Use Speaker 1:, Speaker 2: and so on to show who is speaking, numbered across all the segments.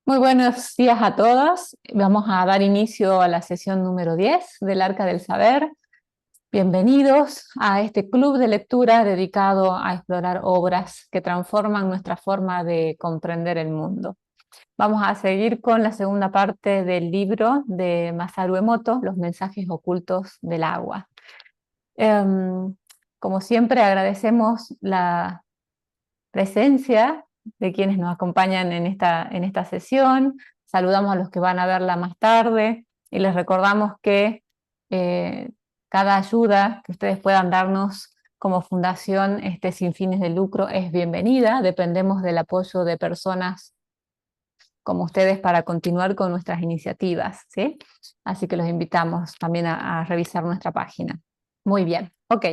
Speaker 1: Muy buenos días a todos. Vamos a dar inicio a la sesión número 10 del Arca del Saber. Bienvenidos a este club de lectura dedicado a explorar obras que transforman nuestra forma de comprender el mundo. Vamos a seguir con la segunda parte del libro de Masaru Emoto, Los mensajes ocultos del agua. Como siempre, agradecemos la presencia de quienes nos acompañan en esta sesión. Saludamos a los que van a verla más tarde y les recordamos que eh, cada ayuda que ustedes puedan darnos como fundación sin fines de lucro es bienvenida. Dependemos del apoyo de personas como ustedes para continuar con nuestras iniciativas, ¿sí? Así que los invitamos también a revisar nuestra página. Muy bien, ok.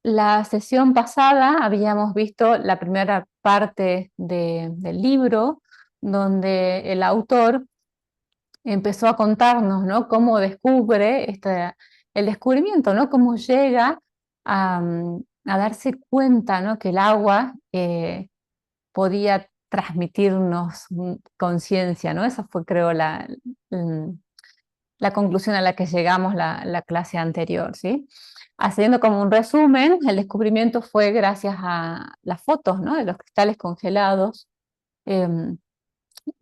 Speaker 1: La sesión pasada habíamos visto la primera parte del libro, donde el autor empezó a contarnos, ¿no?, cómo descubre el descubrimiento, ¿no?, cómo llega a darse cuenta, ¿no?, que el agua podía transmitirnos conciencia, ¿no? Esa fue, creo, mm, la conclusión a la que llegamos la clase anterior, ¿sí? Haciendo como un resumen, el descubrimiento fue gracias a las fotos, ¿no?, de los cristales congelados, eh,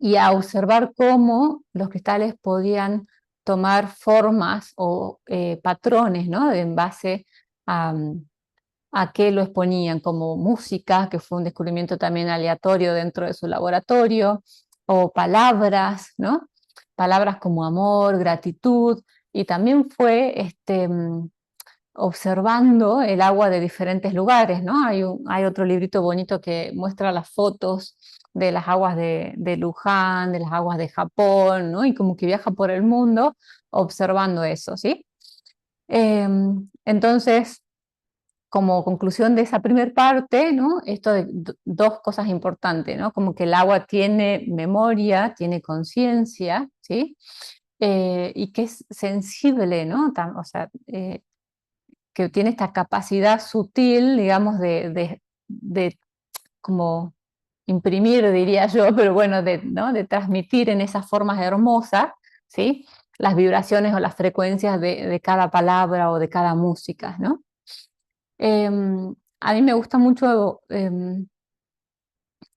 Speaker 1: y a observar cómo los cristales podían tomar formas o patrones, ¿no?, en base a, a qué lo exponían, como música, que fue un descubrimiento también aleatorio dentro de su laboratorio, o palabras, ¿no? Palabras como amor, gratitud, y también fue observando el agua de diferentes lugares, ¿no? Hay otro librito bonito que muestra las fotos de las aguas de Luján, de las aguas de Japón, ¿no? Y como que viaja por el mundo observando eso, ¿sí? Entonces, como conclusión de esa primera parte, ¿no?, esto de dos cosas importantes, ¿no?, como que el agua tiene memoria, tiene conciencia, ¿sí? Y que es sensible, ¿no? O sea, que tiene esta capacidad sutil, digamos, de como imprimir, diría yo, pero bueno, ¿no?, de transmitir en esas formas hermosas, ¿sí?, las vibraciones o las frecuencias de cada palabra o de cada música, ¿no? A mí me gusta mucho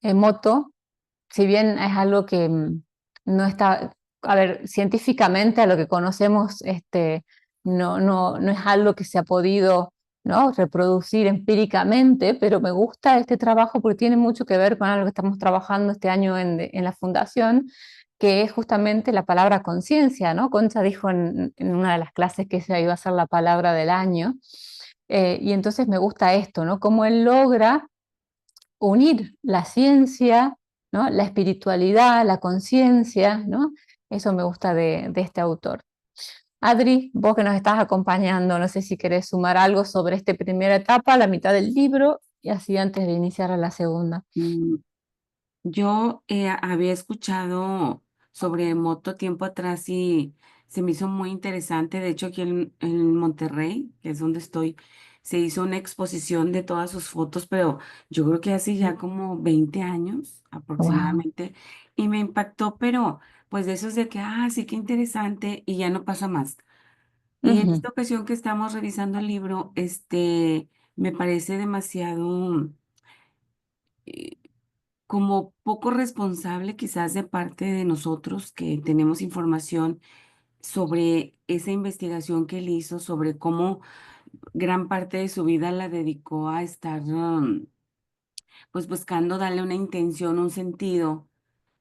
Speaker 1: Emoto, si bien es algo que no está, a ver, científicamente a lo que conocemos, no es algo que se ha podido, ¿no?, reproducir empíricamente, pero me gusta este trabajo porque tiene mucho que ver con algo que estamos trabajando este año en la fundación, que es justamente la palabra conciencia, ¿no? Concha dijo en una de las clases que esa iba a ser la palabra del año, y entonces me gusta esto, ¿no? Cómo él logra unir la ciencia, ¿no?, la espiritualidad, la conciencia, ¿no? Eso me gusta de este autor. Adri, vos que nos estás acompañando, no sé si querés sumar algo sobre esta primera etapa, la mitad del libro, y así antes de iniciar a la segunda.
Speaker 2: Mm, Yo había escuchado sobre moto tiempo atrás y se me hizo muy interesante. De hecho, aquí en Monterrey, que es donde estoy, se hizo una exposición de todas sus fotos, pero yo creo que hace ya como 20 años
Speaker 1: Wow.
Speaker 2: aproximadamente, y me impactó, pero pues de esos de que, sí, qué interesante, y ya no pasa más. Y en esta ocasión que estamos revisando el libro, me parece demasiado eh, como poco responsable quizás de parte de nosotros que tenemos información sobre esa investigación que él hizo, sobre cómo gran parte de su vida la dedicó a estar, pues buscando darle una intención, un sentido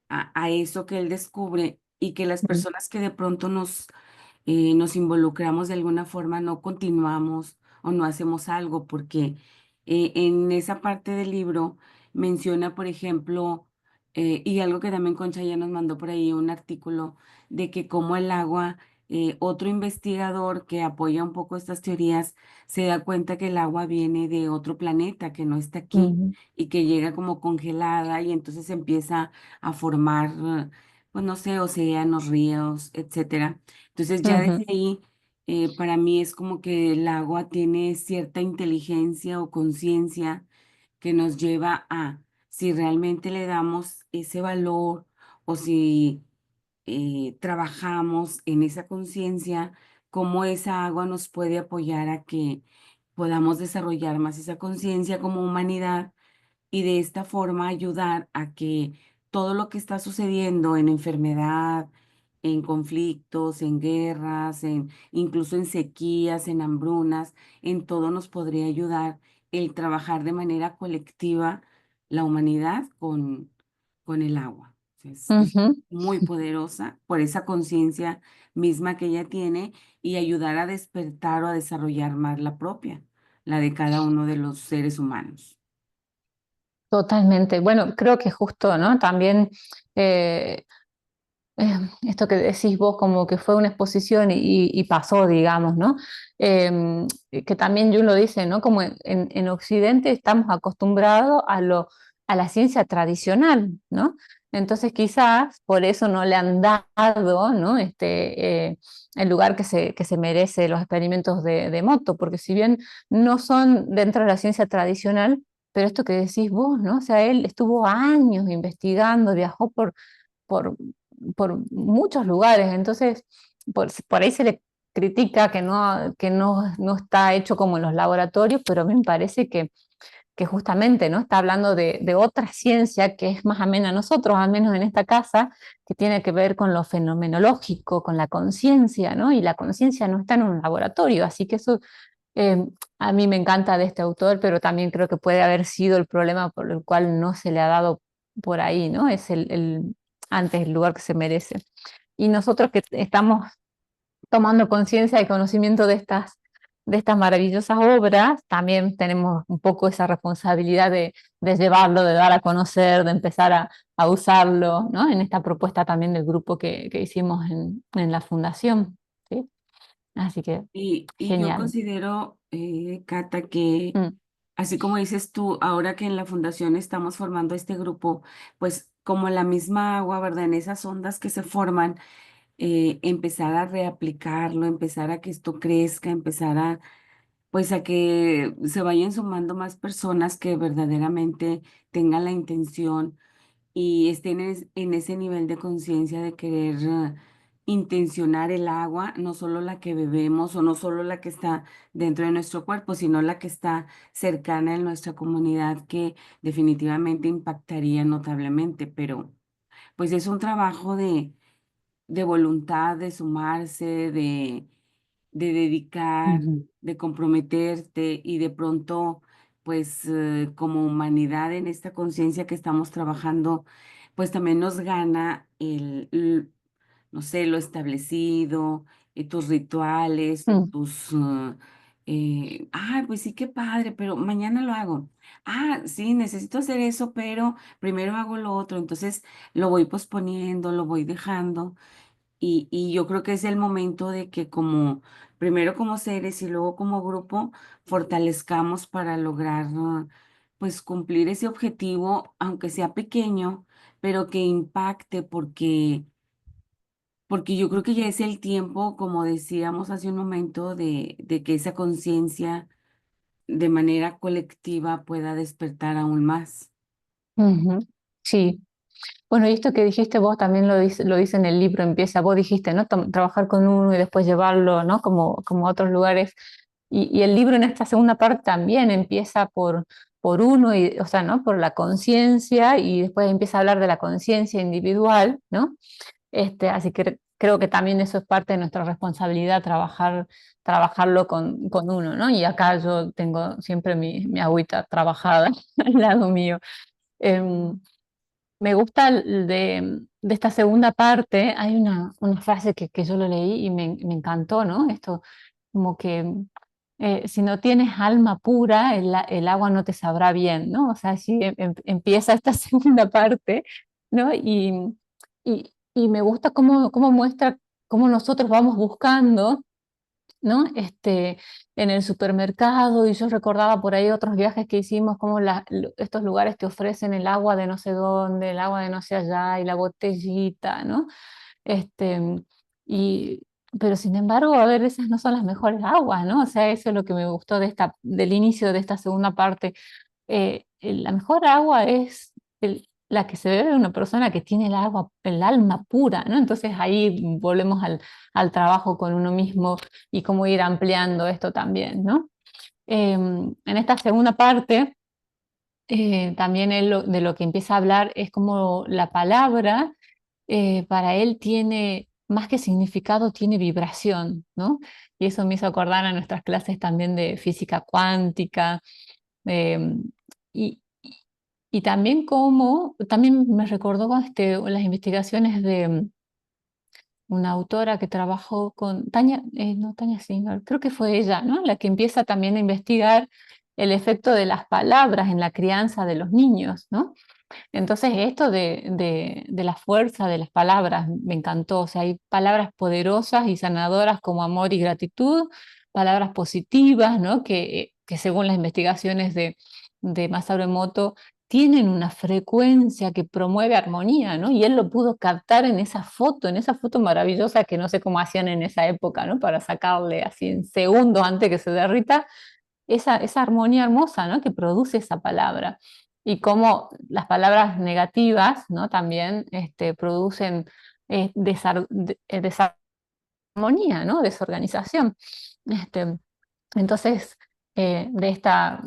Speaker 2: a eso que él descubre y que las personas que de pronto nos involucramos de alguna forma, no continuamos o no hacemos algo, porque en esa parte del libro menciona, por ejemplo, y algo que también Concha ya nos mandó por ahí, un artículo de que como el agua, otro investigador que apoya un poco estas teorías, se da cuenta que el agua viene de otro planeta, que no está aquí y que llega como congelada y entonces empieza a formar, pues no sé, océanos, ríos, etcétera. Entonces ya desde ahí, para mí es como que el agua tiene cierta inteligencia o conciencia que nos lleva a si realmente le damos ese valor o si trabajamos en esa conciencia, cómo esa agua nos puede apoyar a que podamos desarrollar más esa conciencia como humanidad y de esta forma ayudar a que todo lo que está sucediendo en enfermedad, en conflictos, en guerras, incluso en sequías, en hambrunas, en todo nos podría ayudar el trabajar de manera colectiva la humanidad con el agua. Es
Speaker 1: Ujú.
Speaker 2: muy poderosa por esa conciencia misma que ella tiene y ayudar a despertar o a desarrollar más la propia, la de cada uno de los seres humanos.
Speaker 1: Totalmente. Bueno, creo que justo, ¿no? También eh, esto que decís vos, como que fue una exposición y pasó, digamos, ¿no? Que también Jung lo dice, ¿no? Como en Occidente estamos acostumbrados a la ciencia tradicional, ¿no? Entonces quizás por eso no le han dado, ¿no? El lugar que se merece los experimentos de Moto, porque si bien no son dentro de la ciencia tradicional, pero esto que decís vos, ¿no? O sea, él estuvo años investigando, viajó por, por muchos lugares, entonces por ahí se le critica no está hecho como en los laboratorios, pero a mí me parece que justamente ¿no? Está hablando de otra ciencia que es más amena a nosotros, al menos en esta casa, que tiene que ver con lo fenomenológico, con la conciencia, ¿no? Y la conciencia no está en un laboratorio, así que eso eh, a mí me encanta de este autor, pero también creo que puede haber sido el problema por el cual no se le ha dado por ahí, ¿no? Es antes el lugar que se merece. Y nosotros que estamos tomando conciencia y conocimiento de estas maravillosas obras, también tenemos un poco esa responsabilidad de llevarlo, de dar a conocer, de empezar a usarlo, ¿no? En esta propuesta también del grupo que hicimos en la fundación, ¿sí? Así que
Speaker 2: Y yo
Speaker 1: genial.
Speaker 2: considero, Cata, que
Speaker 1: Mm,
Speaker 2: así como dices tú, ahora que en la fundación estamos formando este grupo, pues como la misma agua, ¿verdad? En esas ondas que se forman, empezar a reaplicarlo, empezar a que esto crezca, empezar a, pues a que se vayan sumando más personas que verdaderamente tengan la intención y estén en ese nivel de conciencia de querer intencionar el agua, no solo la que bebemos o no solo la que está dentro de nuestro cuerpo, sino la que está cercana en nuestra comunidad que definitivamente impactaría notablemente, pero pues es un trabajo de voluntad, de sumarse, de dedicar,
Speaker 1: ujú,
Speaker 2: de comprometerte y de pronto, pues como humanidad en esta conciencia que estamos trabajando, pues también nos gana no sé, lo establecido, tus rituales o
Speaker 1: mm.
Speaker 2: tus... ay, pues sí, qué padre, pero mañana lo hago. Ah, sí, necesito hacer eso, pero primero hago lo otro. Entonces lo voy posponiendo, lo voy dejando. Y yo creo que es el momento de que como, primero como seres y luego como grupo, fortalezcamos para lograr, pues cumplir ese objetivo, aunque sea pequeño, pero que impacte, porque yo creo que ya es el tiempo, como decíamos hace un momento, de que esa conciencia de manera colectiva pueda despertar aún más.
Speaker 1: Ujú. Sí, bueno, y esto que dijiste vos también lo dice en el libro, empieza, vos dijiste, ¿no? Trabajar con uno y después llevarlo, ¿no? Como a otros lugares. Y el libro en esta segunda parte también empieza por uno, y, o sea, ¿no? Por la conciencia y después empieza a hablar de la conciencia individual, ¿no? Así que creo que también eso es parte de nuestra responsabilidad, trabajarlo con uno, ¿no? Y acá yo tengo siempre mi agüita trabajada al lado mío. Em, Me gusta de esta segunda parte, hay una frase que yo lo leí y me encantó, ¿no? Esto, como que si no tienes alma pura, el agua no te sabrá bien, ¿no? O sea, así empieza esta segunda parte, ¿no? Y me gusta cómo muestra cómo nosotros vamos buscando, ¿no? En el supermercado, y yo recordaba por ahí otros viajes que hicimos, como estos lugares te ofrecen el agua de no sé dónde, el agua de no sé allá, y la botellita, ¿no? Este, y, pero sin embargo, a ver, esas no son las mejores aguas, ¿no? O sea, eso es lo que me gustó del inicio de esta segunda parte. La mejor agua es la que se ve es una persona que tiene el alma pura, ¿no? Entonces ahí volvemos al trabajo con uno mismo y cómo ir ampliando esto también, ¿no? En esta segunda parte, también él de lo que empieza a hablar es como la palabra para él tiene, más que significado, tiene vibración, ¿no? Y eso me hizo acordar a nuestras clases también de física cuántica. em, y, y también como, también me recordó las investigaciones de una autora que trabajó con Tania, no Tania Singer, creo que fue ella, ¿no? La que empieza también a investigar el efecto de las palabras en la crianza de los niños, ¿no? Entonces, esto de la fuerza de las palabras me encantó. O sea, hay palabras poderosas y sanadoras como amor y gratitud, palabras positivas, ¿no? Que según las investigaciones de Masaru Emoto, tienen una frecuencia que promueve armonía, ¿no? Y él lo pudo captar en esa foto maravillosa que no sé cómo hacían en esa época, ¿no? Para sacarle así en segundos antes que se derrita esa armonía hermosa, ¿no? Que produce esa palabra. Y cómo las palabras negativas, ¿no? También producen desarmonía, ¿no? Desorganización. Este, entonces, de esta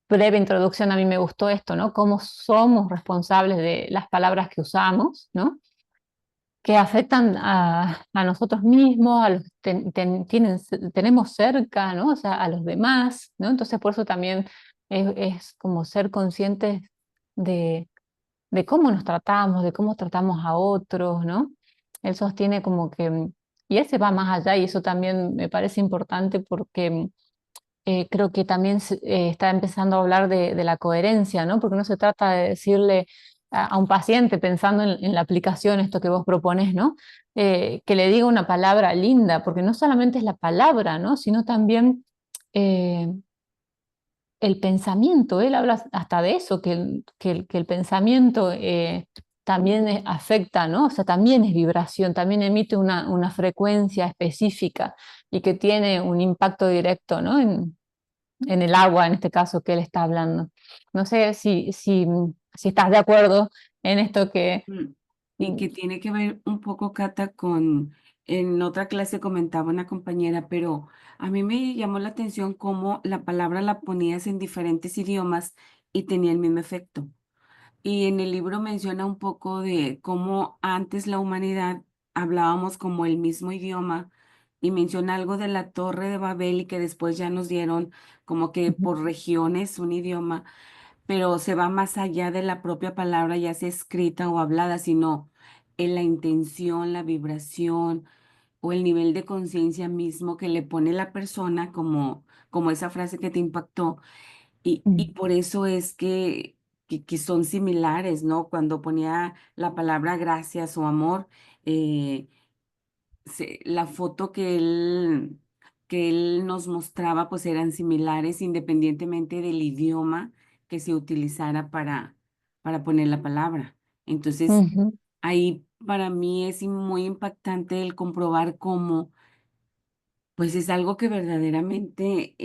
Speaker 1: breve introducción a mí me gustó esto, ¿no? Cómo somos responsables de las palabras que usamos, ¿no? Que afectan a nosotros mismos, a los que tenemos cerca, ¿no? O sea, a los demás, ¿no? Entonces, por eso también es como ser conscientes de, de cómo nos tratamos, de cómo tratamos a otros, ¿no? Él sostiene como que, y él se va más allá, y eso también me parece importante porque creo que también está empezando a hablar de la coherencia, ¿no? Porque no se trata de decirle a un paciente, pensando en la aplicación, esto que vos propones, ¿no? Que le diga una palabra linda, porque no solamente es la palabra, ¿no? Sino también eh, el pensamiento. Él habla hasta de eso, que el pensamiento también afecta, ¿no? O sea, también es vibración, también emite una frecuencia específica y que tiene un impacto directo, ¿no? En el agua, en este caso, que él está hablando. No sé si estás de acuerdo en esto que...
Speaker 2: Mm, Y
Speaker 1: mm,
Speaker 2: que tiene que ver un poco, Cata, con, en otra clase comentaba una compañera, pero a mí me llamó la atención cómo la palabra la ponías en diferentes idiomas y tenía el mismo efecto. Y en el libro menciona un poco de cómo antes la humanidad hablábamos como el mismo idioma y menciona algo de la Torre de Babel y que después ya nos dieron como que
Speaker 1: ujú,
Speaker 2: por regiones un idioma, pero se va más allá de la propia palabra, ya sea escrita o hablada, sino en la intención, la vibración o el nivel de conciencia mismo que le pone la persona, como esa frase que te impactó. Y
Speaker 1: mm,
Speaker 2: por eso es que son similares, ¿no? Cuando ponía la palabra gracias o amor, eh, la foto que él nos mostraba, pues eran similares independientemente del idioma que se utilizara para poner la palabra. Entonces,
Speaker 1: ujú,
Speaker 2: ahí para mí es muy impactante el comprobar cómo, pues es algo que verdaderamente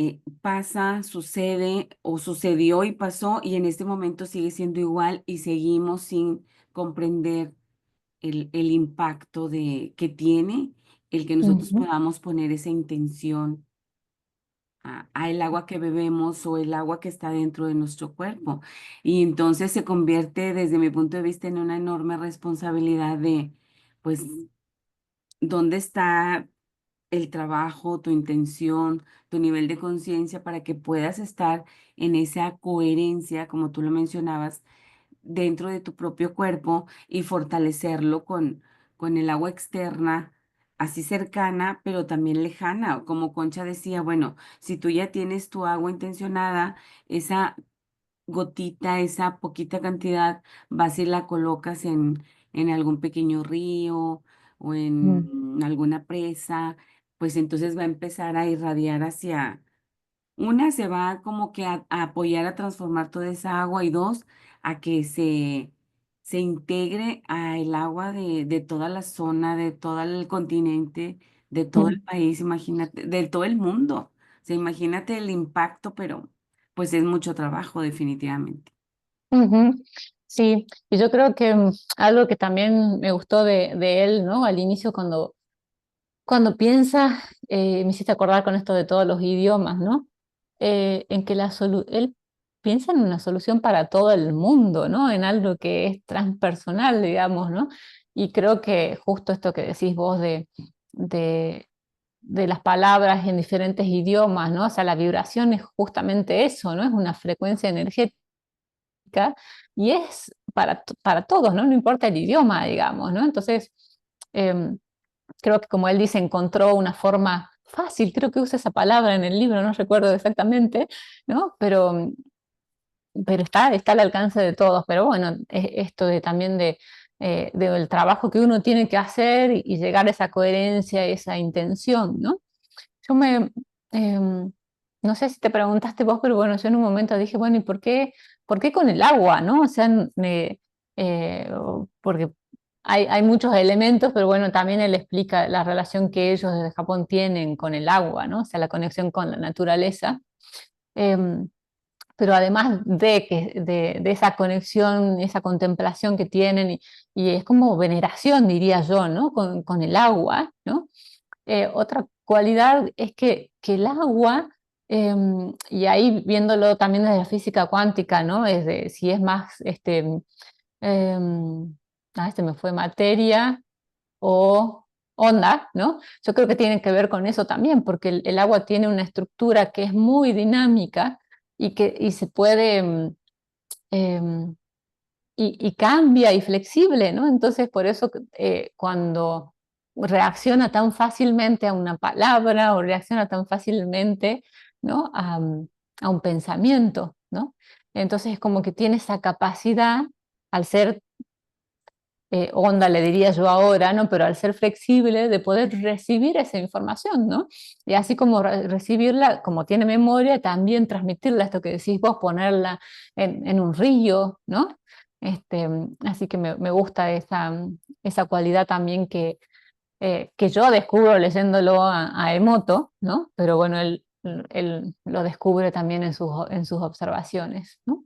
Speaker 2: pasa, sucede o sucedió y pasó y en este momento sigue siendo igual y seguimos sin comprender el impacto que tiene el que nosotros
Speaker 1: ujú,
Speaker 2: podamos poner esa intención a el agua que bebemos o el agua que está dentro de nuestro cuerpo. Y entonces se convierte, desde mi punto de vista, en una enorme responsabilidad de, pues, ¿dónde está el trabajo, tu intención, tu nivel de conciencia para que puedas estar en esa coherencia, como tú lo mencionabas, dentro de tu propio cuerpo y fortalecerlo con el agua externa, así cercana, pero también lejana? Como Concha decía, bueno, si tú ya tienes tu agua intencionada, esa gotita, esa poquita cantidad, vas y la colocas en algún pequeño río o
Speaker 1: mm,
Speaker 2: en alguna presa, pues entonces va a empezar a irradiar hacia, una, se va como que a apoyar a transformar toda esa agua y dos, a que se integre a el agua de toda la zona, de todo el continente, de todo el
Speaker 1: mm,
Speaker 2: país, imagínate, de todo el mundo. O sea, imagínate el impacto, pero pues es mucho trabajo definitivamente.
Speaker 1: ujú. Sí, y yo creo que algo que también me gustó de él, ¿no? Al inicio cuando piensa, me hiciste acordar con esto de todos los idiomas, ¿no? En que él piensa en una solución para todo el mundo, ¿no? En algo que es transpersonal, digamos, ¿no? Y creo que justo esto que decís vos de, de las palabras en diferentes idiomas, ¿no? O sea, la vibración es justamente eso, ¿no? Es una frecuencia energética y es para todos, ¿no? No importa el idioma, digamos, ¿no? Entonces, em, creo que como él dice, encontró una forma fácil, creo que usa esa palabra en el libro, no recuerdo exactamente, ¿no? Pero está al alcance de todos, pero bueno, esto también del trabajo que uno tiene que hacer y llegar a esa coherencia, esa intención, ¿no? Yo em, no sé si te preguntaste vos, pero bueno, yo en un momento dije, bueno, ¿y por qué con el agua, no? O sea, porque hay muchos elementos, pero bueno, también él explica la relación que ellos desde Japón tienen con el agua, ¿no? O sea, la conexión con la naturaleza. Em, pero además de esa conexión, esa contemplación que tienen, y es como veneración, diría yo, ¿no? Con el agua, ¿no? Otra cualidad es que el agua, y ahí viéndolo también desde la física cuántica, ¿no? Es de si es más, este me fue materia o onda, ¿no? Yo creo que tiene que ver con eso también, porque el agua tiene una estructura que es muy dinámica y se puede, em, y cambia y flexible, ¿no? Entonces, por eso cuando reacciona tan fácilmente a una palabra o reacciona tan fácilmente, ¿no? A un pensamiento, ¿no? Entonces, es como que tiene esa capacidad, al ser onda, le diría yo ahora, ¿no? Pero al ser flexible, de poder recibir esa información, ¿no? Y así como recibirla, como tiene memoria, también transmitirla, esto que decís vos, ponerla en un río, ¿no? Así que me gusta esa cualidad también que yo descubro leyéndolo a Emoto, ¿no? Pero bueno, él lo descubre también en sus observaciones, ¿no?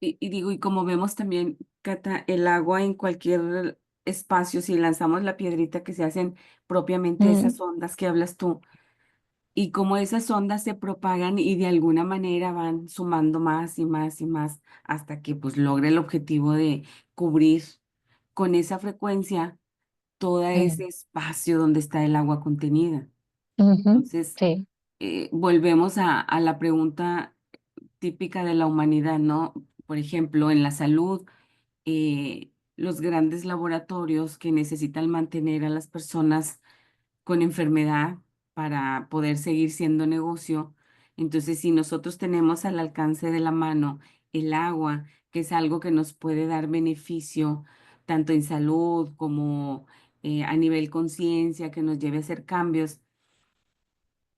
Speaker 2: Y digo, y como vemos también, Cata, el agua en cualquier espacio, si lanzamos la piedrita que se hacen propiamente
Speaker 1: Mm,
Speaker 2: esas ondas que hablas tú, y como esas ondas se propagan y de alguna manera van sumando más y más y más hasta que pues logre el objetivo de cubrir con esa frecuencia todo
Speaker 1: mm,
Speaker 2: ese espacio donde está el agua contenida.
Speaker 1: ujú,
Speaker 2: Entonces,
Speaker 1: sí.
Speaker 2: volvemos a la pregunta típica de la humanidad, ¿no? Por ejemplo, en la salud, los grandes laboratorios que necesitan mantener a las personas con enfermedad para poder seguir siendo negocio. Entonces, si nosotros tenemos al alcance de la mano el agua, que es algo que nos puede dar beneficio tanto en salud como a nivel conciencia, que nos lleve a hacer cambios,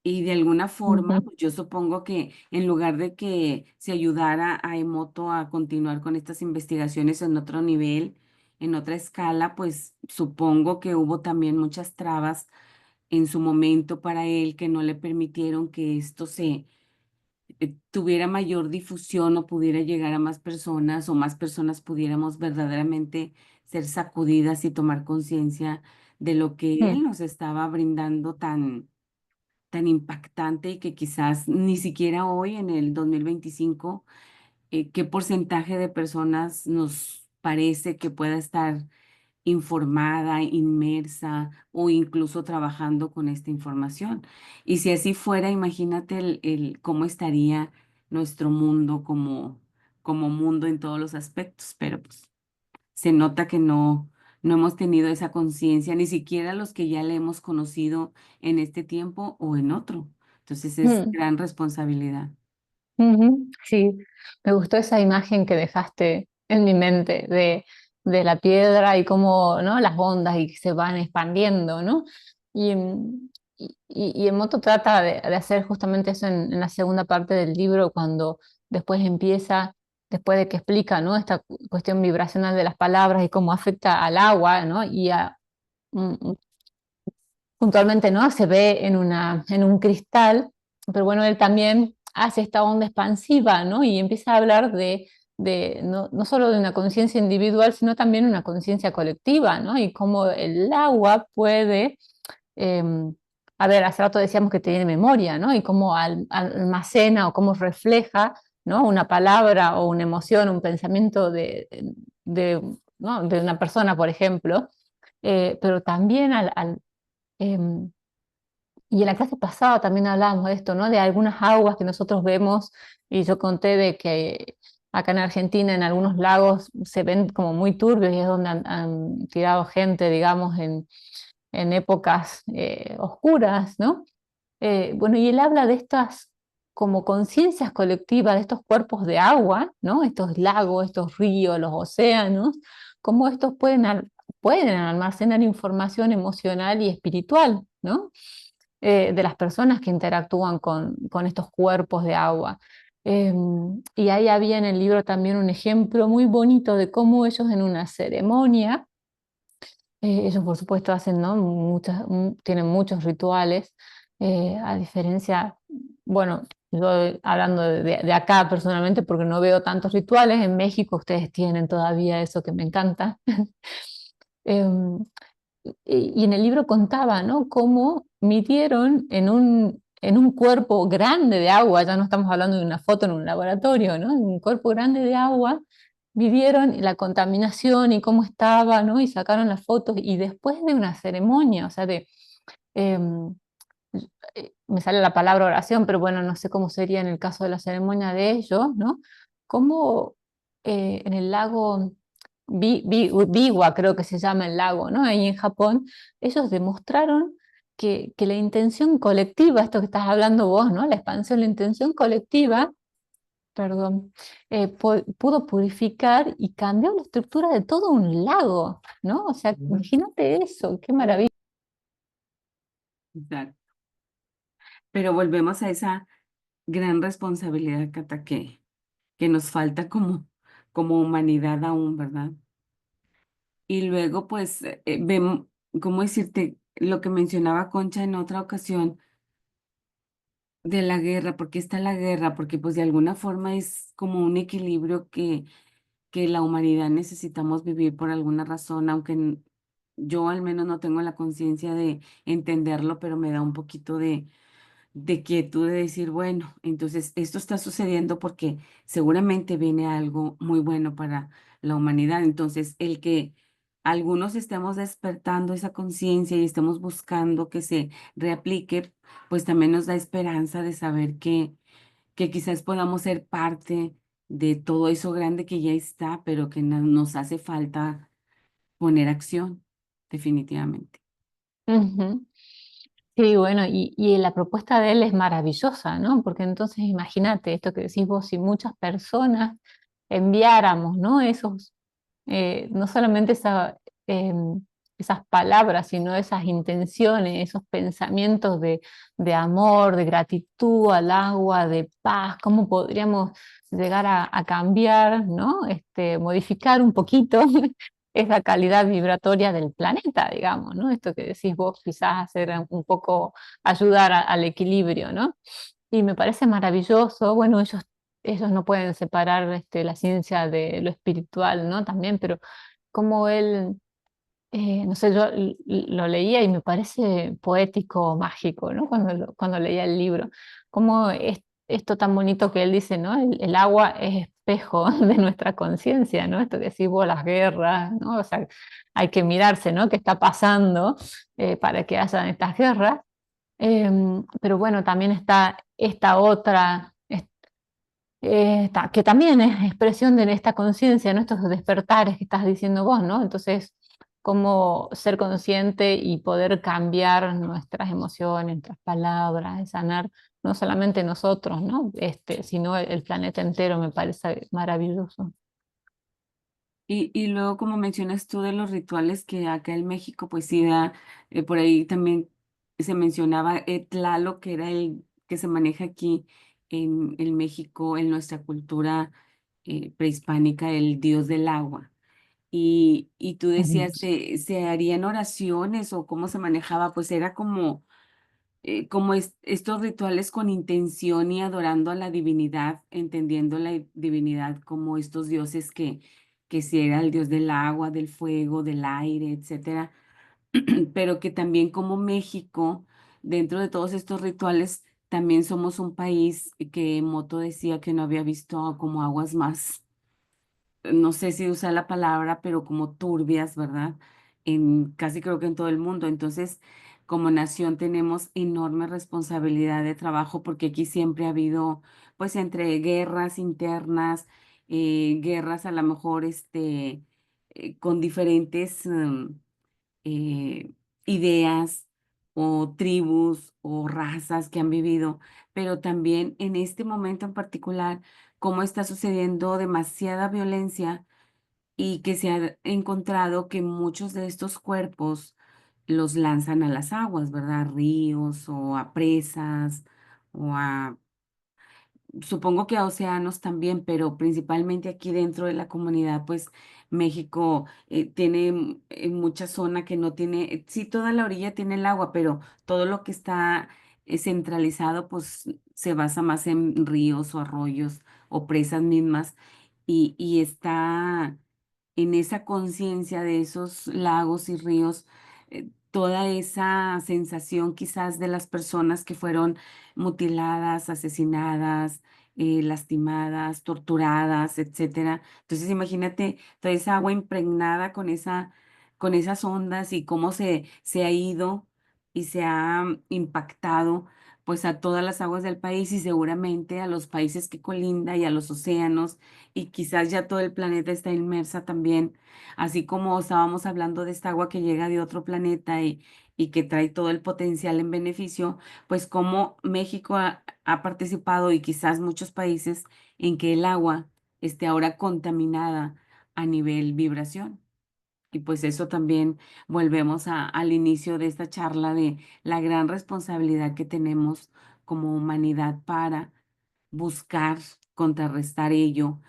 Speaker 2: y de alguna forma,
Speaker 1: Ujú,
Speaker 2: pues yo supongo que en lugar de que se ayudara a Emoto a continuar con estas investigaciones en otro nivel, en otra escala, pues supongo que hubo también muchas trabas en su momento para él que no le permitieron que esto se tuviera mayor difusión o pudiera llegar a más personas o más personas pudiéramos verdaderamente ser sacudidas y tomar conciencia de lo que
Speaker 1: mm,
Speaker 2: él nos estaba brindando tan impactante y que quizás ni siquiera hoy en el 2025, qué porcentaje de personas nos parece que pueda estar informada, inmersa o incluso trabajando con esta información. Y si así fuera, imagínate cómo estaría nuestro mundo como mundo en todos los aspectos, pero pues se nota que no hemos tenido esa conciencia, ni siquiera los que ya le hemos conocido en este tiempo o en otro. Entonces es
Speaker 1: mm.
Speaker 2: gran responsabilidad.
Speaker 1: Ujú, sí, me gustó esa imagen que dejaste en mi mente de la piedra y cómo, ¿no? Las ondas y que se van expandiendo, ¿no? Y, y Emoto trata de hacer justamente eso en la segunda parte del libro, cuando después empieza, después de que explica, ¿no? Esta cuestión vibracional de las palabras y cómo afecta al agua, ¿no? Mm, puntualmente, ¿no? Se ve en un cristal, pero bueno, él también hace esta onda expansiva, ¿no? Y empieza a hablar no solo de una conciencia individual, sino también una conciencia colectiva, ¿no? Y cómo el agua puede, a ver, hace rato decíamos que tiene memoria, ¿no? Y cómo almacena o cómo refleja, ¿no? Una palabra o una emoción, un pensamiento de, ¿no? de una persona, por ejemplo, pero también em, y en la clase pasada también hablábamos de esto, ¿no? De algunas aguas que nosotros vemos, y yo conté de que acá en Argentina en algunos lagos se ven como muy turbios y es donde han tirado gente, digamos, en épocas oscuras, ¿no? Bueno, y él habla de estas como conciencias colectivas, de estos cuerpos de agua, ¿no? Estos lagos, estos ríos, los océanos, cómo estos pueden almacenar información emocional y espiritual, ¿no? De las personas que interactúan con estos cuerpos de agua. Y ahí había en el libro también un ejemplo muy bonito de cómo ellos en una ceremonia, ellos por supuesto hacen, ¿no? Tienen muchos rituales, a diferencia, bueno, yo hablando de acá personalmente, porque no veo tantos rituales, en México ustedes tienen todavía eso que me encanta. Em, y en el libro contaba, ¿no? Cómo midieron en un cuerpo grande de agua, ya no estamos hablando de una foto en un laboratorio, ¿no? En un cuerpo grande de agua, midieron la contaminación y cómo estaba, ¿no? Y sacaron las fotos y después de una ceremonia, o sea, em, me sale la palabra oración, pero bueno, no sé cómo sería en el caso de la ceremonia de ellos, ¿no? Cómo en el lago Biwa, creo que se llama el lago, ¿no? Ahí en Japón, ellos demostraron que la intención colectiva, esto que estás hablando vos, ¿no? La expansión, la intención colectiva, perdón, pudo purificar y cambió la estructura de todo un lago, ¿no? O sea, imagínate eso, qué maravilla.
Speaker 2: Exacto. Pero volvemos a esa gran responsabilidad, Cata, que nos falta como humanidad aún, ¿verdad? Y luego, pues, vemos, ¿cómo decirte? Lo que mencionaba Concha en otra ocasión de la guerra, ¿por qué está la guerra? Porque pues de alguna forma es como un equilibrio que la humanidad necesitamos vivir por alguna razón, aunque yo al menos no tengo la conciencia de entenderlo, pero me da un poquito de quietud de decir, bueno, entonces esto está sucediendo porque seguramente viene algo muy bueno para la humanidad. Entonces, el que algunos estemos despertando esa conciencia y estemos buscando que se reaplique, pues también nos da esperanza de saber que quizás podamos ser parte de todo eso grande que ya está, pero que nos hace falta poner acción, definitivamente.
Speaker 1: Ujú. Sí, bueno, y la propuesta de él es maravillosa, ¿no? Porque entonces imagínate esto que decís vos, si muchas personas enviáramos, ¿no? No solamente esas palabras, sino esas intenciones, esos pensamientos de amor, de gratitud al agua, de paz, cómo podríamos llegar a cambiar, ¿no? Modificar un poquito esa calidad vibratoria del planeta, digamos, ¿no? Esto que decís vos, quizás hacer un poco, ayudar al equilibrio, ¿no? Y me parece maravilloso, bueno, ellos no pueden separar la ciencia de lo espiritual, ¿no? También, pero como él, no sé, yo lo leía y me parece poético, mágico, ¿no? Cuando leía el libro, como esto tan bonito que él dice, ¿no? El agua es espejo de nuestra conciencia, ¿no? Esto que decís vos, las guerras, ¿no? O sea, hay que mirarse, ¿no? ¿Qué está pasando para que hayan estas guerras? Pero bueno, también está esta otra, que también es expresión de esta conciencia, ¿no? Estos despertares que estás diciendo vos, ¿no? Entonces, cómo ser consciente y poder cambiar nuestras emociones, nuestras palabras, sanar no solamente nosotros, ¿no? Sino el planeta entero, me parece maravilloso.
Speaker 2: Y luego, como mencionas tú de los rituales que acá en México, pues sí, por ahí también se mencionaba Tlaloc, que era el que se maneja aquí en México, en nuestra cultura prehispánica, el dios del agua. Y tú
Speaker 1: Ujú.
Speaker 2: decías, ¿se harían oraciones o cómo se manejaba? Pues era como como estos rituales con intención y adorando a la divinidad, entendiendo la divinidad como estos dioses que si era el dios del agua, del fuego, del aire, etcétera, pero que también como México, dentro de todos estos rituales, también somos un país que Moto decía que no había visto como aguas más, no sé si usar la palabra, pero como turbias, ¿verdad? En casi creo que en todo el mundo. Entonces, como nación tenemos enorme responsabilidad de trabajo porque aquí siempre ha habido, pues, entre guerras internas, guerras a lo mejor, con diferentes eh, ideas o tribus o razas que han vivido, pero también en este momento en particular, cómo está sucediendo demasiada violencia y que se ha encontrado que muchos de estos cuerpos los lanzan a las aguas, ¿verdad? A ríos o a presas o a supongo que a océanos también, pero principalmente aquí dentro de la comunidad, pues México tiene mucha zona que no tiene, sí, toda la orilla tiene el agua, pero todo lo que está centralizado, pues se basa más en ríos o arroyos o presas mismas y está en esa conciencia de esos lagos y ríos, toda esa sensación quizás de las personas que fueron mutiladas, asesinadas, lastimadas, torturadas, etcétera. Entonces, imagínate toda esa agua impregnada con esas ondas y cómo se ha ido y se ha impactado pues a todas las aguas del país y seguramente a los países que colinda y a los océanos y quizás ya todo el planeta está inmersa también, así como estábamos hablando de esta agua que llega de otro planeta y que trae todo el potencial en beneficio, pues como México ha participado y quizás muchos países en que el agua esté ahora contaminada a nivel vibración. Y pues eso también volvemos al inicio de esta charla de la gran responsabilidad que tenemos como humanidad para buscar contrarrestar ello.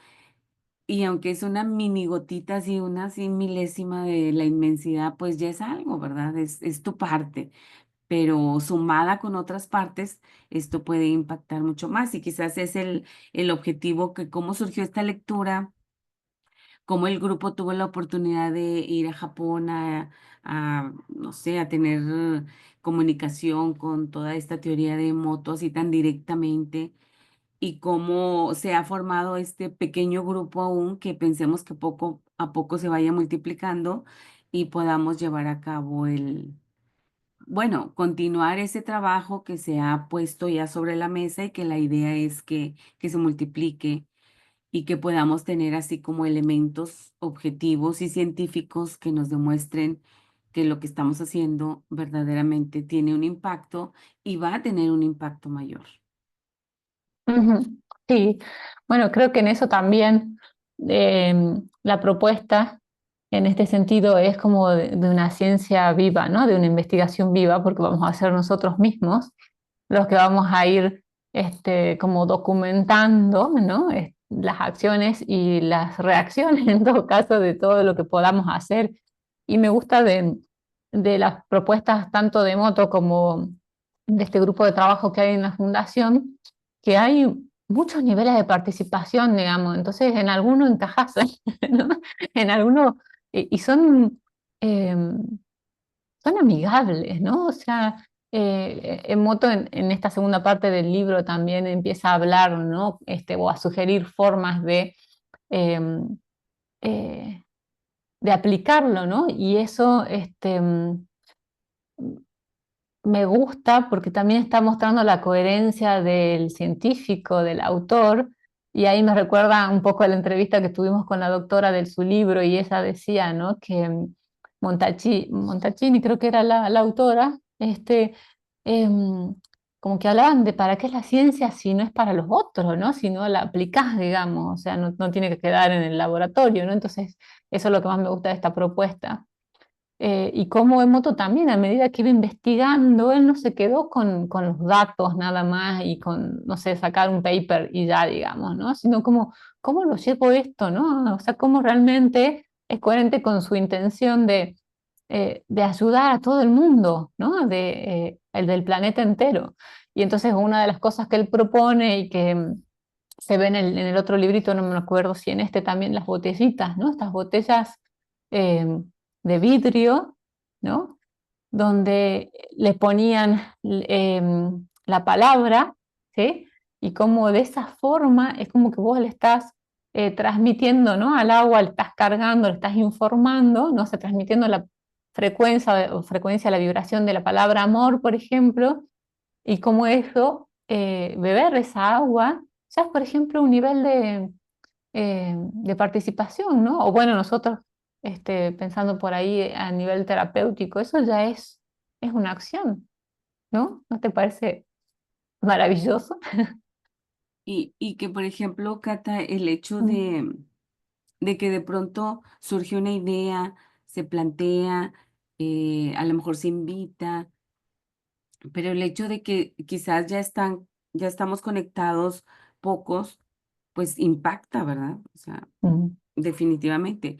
Speaker 2: Y aunque es una mini gotita, así una así milésima de la inmensidad, pues ya es algo, ¿verdad? Es tu parte, pero sumada con otras partes, esto puede impactar mucho más y quizás es el objetivo que cómo surgió esta lectura, cómo el grupo tuvo la oportunidad de ir a Japón no sé, a tener comunicación con toda esta teoría de motos así tan directamente y cómo se ha formado este pequeño grupo aún que pensemos que poco a poco se vaya multiplicando y podamos llevar a cabo bueno, continuar ese trabajo que se ha puesto ya sobre la mesa y que la idea es que se multiplique y que podamos tener así como elementos objetivos y científicos que nos demuestren que lo que estamos haciendo verdaderamente tiene un impacto y va a tener un impacto mayor.
Speaker 1: Ujú. Sí, bueno, creo que en eso también la propuesta en este sentido es como de una ciencia viva, ¿no? De una investigación viva, porque vamos a ser nosotros mismos los que vamos a ir como documentando, ¿no? Las acciones y las reacciones, en todo caso, de todo lo que podamos hacer. Y me gusta de las propuestas tanto de Moto como de este grupo de trabajo que hay en la fundación, que hay muchos niveles de participación, digamos. Entonces, en alguno encajas, ¿no? En alguno, y em, son amigables, ¿no? O sea, Emoto en esta segunda parte del libro también empieza a hablar, ¿no? O a sugerir formas em, eh, de aplicarlo, ¿no? Y eso me gusta porque también está mostrando la coherencia del científico, del autor, y ahí me recuerda un poco a la entrevista que tuvimos con la doctora de su libro, y ella decía, ¿no? Que Montalcini, creo que era la autora, em, como que hablaban de para qué es la ciencia si no es para los otros, ¿no? Si no la aplicás, digamos, o sea, no tiene que quedar en el laboratorio, ¿no? Entonces, eso es lo que más me gusta de esta propuesta. Y cómo Emoto también, a medida que iba investigando, él no se quedó con los datos nada más y con, no sé, sacar un paper y ya, digamos, ¿no? Sino como, ¿cómo lo llevo esto, no? O sea, cómo realmente es coherente con su intención de ayudar a todo el mundo, ¿no? el del planeta entero. Y entonces una de las cosas que él propone y que se ve en el otro librito, no me acuerdo si en este también, las botellitas, ¿no? Estas botellas eh, de vidrio, ¿no? Donde le ponían la palabra, ¿sí? Y como de esa forma es como que vos le estás transmitiendo, ¿no? Al agua, le estás cargando, le estás informando, ¿no? O sea, transmitiendo la frecuencia, la vibración de la palabra amor, por ejemplo, y como eso, beber esa agua, ya es, por ejemplo, un nivel de participación, ¿no? O bueno, nosotros pensando por ahí a nivel terapéutico, eso ya es una acción, ¿no? ¿No te parece maravilloso?
Speaker 2: Y que, por ejemplo, Cata, el hecho
Speaker 1: Mm,
Speaker 2: de que de pronto surge una idea, se plantea, a lo mejor se invita, pero el hecho de que quizás ya estamos conectados pocos, pues impacta, ¿verdad? O sea,
Speaker 1: mm,
Speaker 2: definitivamente.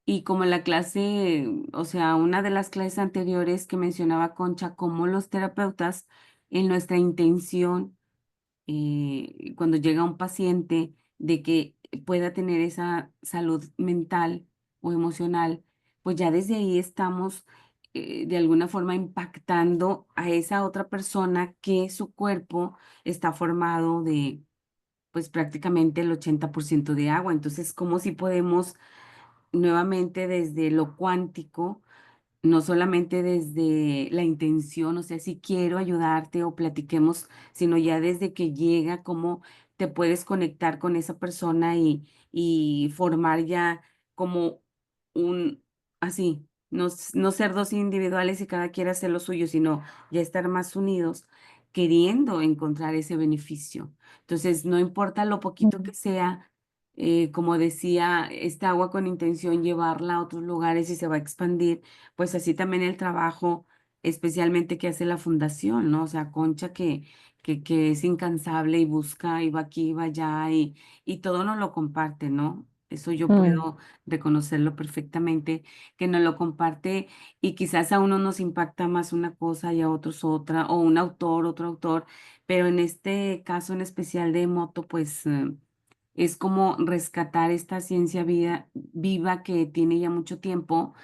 Speaker 2: Y como la clase, o sea, una de las clases anteriores que mencionaba Concha, como los terapeutas, en nuestra intención, cuando llega un paciente, de que pueda tener esa salud mental o emocional, pues ya desde ahí estamos de alguna forma impactando a esa otra persona que su cuerpo está formado de, pues prácticamente el 80% de agua. Entonces, ¿cómo si podemos nuevamente desde lo cuántico, no solamente desde la intención, o sea, si quiero ayudarte o platiquemos, sino ya desde que llega, cómo te puedes conectar con esa persona y formar ya como un, así, no ser dos individuales y cada quiera hacer lo suyo, sino ya estar más unidos, queriendo encontrar ese beneficio. Entonces, no importa lo poquito
Speaker 1: mm,
Speaker 2: que sea, como decía, esta agua con intención llevarla a otros lugares y se va a expandir, pues así también el trabajo, especialmente que hace la fundación, ¿no? O sea, Concha que es incansable y busca y va aquí y va allá y todo nos lo comparte, ¿no? Eso yo
Speaker 1: mm,
Speaker 2: puedo reconocerlo perfectamente, que nos lo comparte y quizás a uno nos impacta más una cosa y a otros otra, o un autor, otro autor, pero en este caso en especial de moto, pues es como rescatar esta ciencia viva que tiene ya mucho tiempo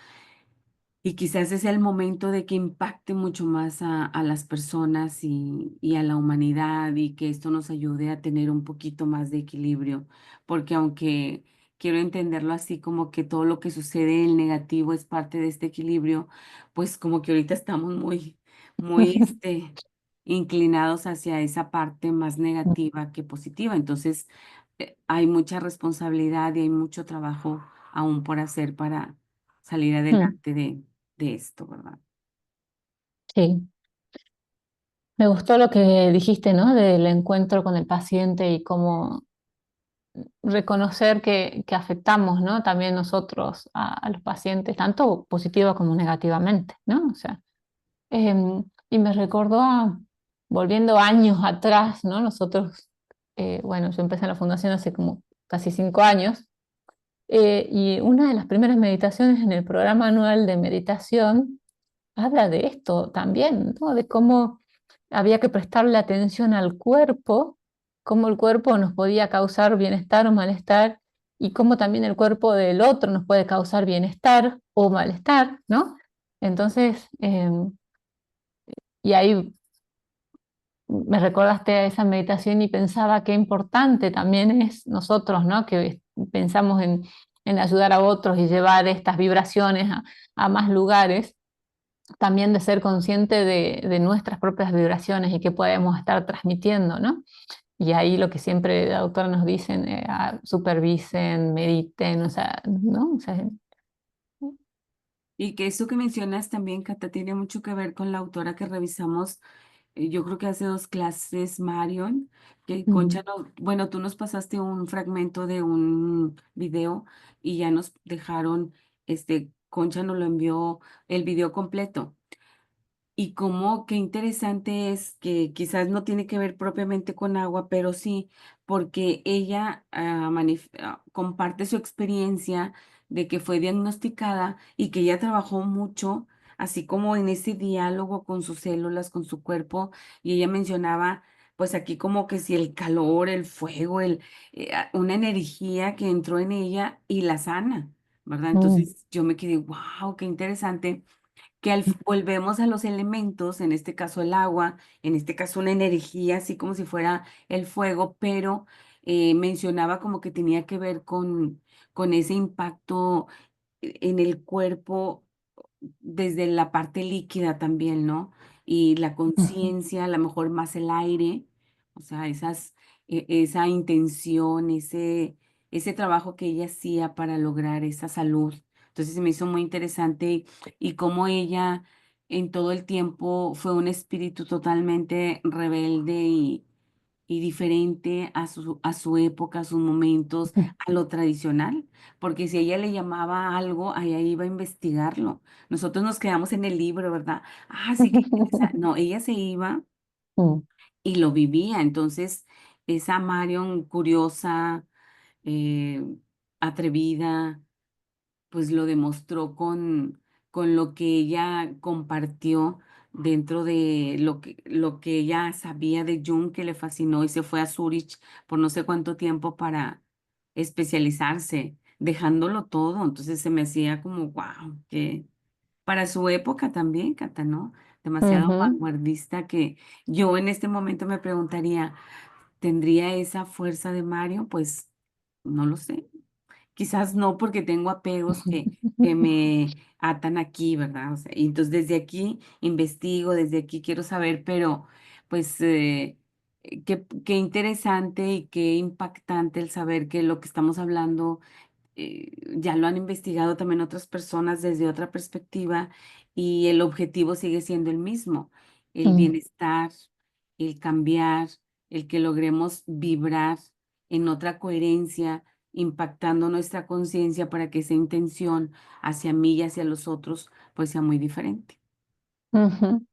Speaker 2: y quizás es el momento de que impacte mucho más a las personas y a la humanidad y que esto nos ayude a tener un poquito más de equilibrio, porque aunque quiero entenderlo así como que todo lo que sucede en el negativo es parte de este equilibrio, pues como que ahorita estamos muy, inclinados hacia esa parte más negativa que positiva. Entonces, hay mucha responsabilidad y hay mucho trabajo aún por hacer para salir
Speaker 1: mm,
Speaker 2: adelante de esto, ¿verdad?
Speaker 1: sí, me gustó lo que dijiste, ¿no? Del encuentro con el paciente y cómo reconocer que afectamos, ¿no? También nosotros a los pacientes, tanto positiva como negativamente, ¿no? O sea, y me recordó volviendo años atrás, ¿no? Nosotros, bueno, yo empecé en la fundación hace como casi 5 años, y una de las primeras meditaciones en el programa anual de meditación habla de esto también, ¿no? De cómo había que prestarle atención al cuerpo, cómo el cuerpo nos podía causar bienestar o malestar, y cómo también el cuerpo del otro nos puede causar bienestar o malestar, ¿no? Entonces, y ahí me recordaste a esa meditación y pensaba qué importante también es nosotros, ¿no? Que pensamos en ayudar a otros y llevar estas vibraciones a más lugares, también de ser consciente de nuestras propias vibraciones y qué podemos estar transmitiendo, ¿no? Y ahí lo que siempre la autora nos dicen, supervisen, mediten, o sea, ¿no? O sea,
Speaker 2: Y que esto que mencionas también, Cata, tiene mucho que ver con la autora que revisamos, yo creo que hace 2 clases, Marion, que
Speaker 1: mm,
Speaker 2: Concha, bueno, tú nos pasaste un fragmento de un video y ya nos dejaron, Concha nos lo envió el video completo. Y cómo, qué interesante es que quizás no tiene que ver propiamente con agua, pero sí, porque ella comparte su experiencia de que fue diagnosticada y que ella trabajó mucho así como en ese diálogo con sus células, con su cuerpo, y ella mencionaba, pues aquí como que si el calor, el fuego, una energía que entró en ella y la sana, ¿verdad?
Speaker 1: Mm,
Speaker 2: Entonces yo me quedé, wow, qué interesante que volvemos a los elementos, en este caso el agua, en este caso una energía, así como si fuera el fuego, pero mencionaba como que tenía que ver con ese impacto en el cuerpo desde la parte líquida también, ¿no? Y la
Speaker 1: ujú,
Speaker 2: conciencia, a lo mejor más el aire, o sea, esa intención, ese trabajo que ella hacía para lograr esa salud. Entonces se me hizo muy interesante y cómo ella en todo el tiempo fue un espíritu totalmente rebelde y diferente a su época, a sus momentos,
Speaker 1: ujú.
Speaker 2: a lo tradicional, porque si ella le llamaba algo, ella iba a investigarlo. Nosotros nos quedamos en el libro, ¿verdad? Ah, sí, qué interesante. No, ella se iba
Speaker 1: Mm,
Speaker 2: y lo vivía. Entonces, esa Marion curiosa, eh, atrevida, pues lo demostró con lo que ella compartió dentro de lo que ella sabía de Jung, que le fascinó y se fue a Zurich por no sé cuánto tiempo para especializarse, dejándolo todo. Entonces se me hacía como, wow, que para su época también, Cata, ¿no? Demasiado
Speaker 1: ujú.
Speaker 2: vanguardista que yo en este momento me preguntaría, ¿tendría esa fuerza de Mario? Pues no lo sé. Quizás no porque tengo apegos que me atan aquí, ¿verdad? O sea, y entonces desde aquí investigo, desde aquí quiero saber, pero pues qué interesante y qué impactante el saber que lo que estamos hablando ya lo han investigado también otras personas desde otra perspectiva y el objetivo sigue siendo el mismo, el
Speaker 1: Mm,
Speaker 2: bienestar, el cambiar, el que logremos vibrar en otra coherencia, impactando nuestra conciencia para que esa intención hacia mí y hacia los otros pues sea muy diferente.
Speaker 1: ujú.